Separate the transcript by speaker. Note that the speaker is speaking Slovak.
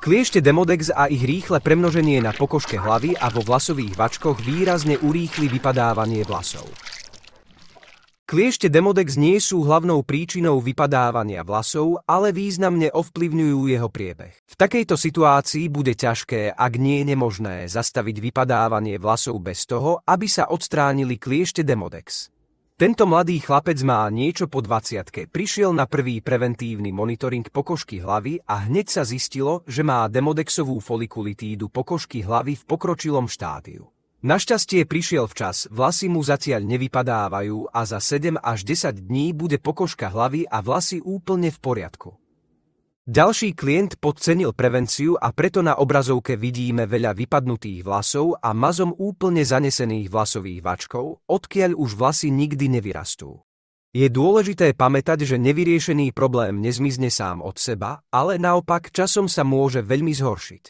Speaker 1: Kliešte Demodex a ich rýchle premnoženie na pokožke hlavy a vo vlasových vačkoch výrazne urýchli vypadávanie vlasov. Kliešte Demodex nie sú hlavnou príčinou vypadávania vlasov, ale významne ovplyvňujú jeho priebeh. V takejto situácii bude ťažké, ak nie nemožné, zastaviť vypadávanie vlasov bez toho, aby sa odstránili kliešte Demodex. Tento mladý chlapec má niečo po 20-ke, prišiel na prvý preventívny monitoring pokožky hlavy a hneď sa zistilo, že má demodexovú folikulitídu pokožky hlavy v pokročilom štádiu. Našťastie prišiel včas, vlasy mu zatiaľ nevypadávajú a za 7 až 10 dní bude pokožka hlavy a vlasy úplne v poriadku. Ďalší klient podcenil prevenciu a preto na obrazovke vidíme veľa vypadnutých vlasov a mazom úplne zanesených vlasových vačkov, odkiaľ už vlasy nikdy nevyrastú. Je dôležité pamätať, že nevyriešený problém nezmizne sám od seba, ale naopak časom sa môže veľmi zhoršiť.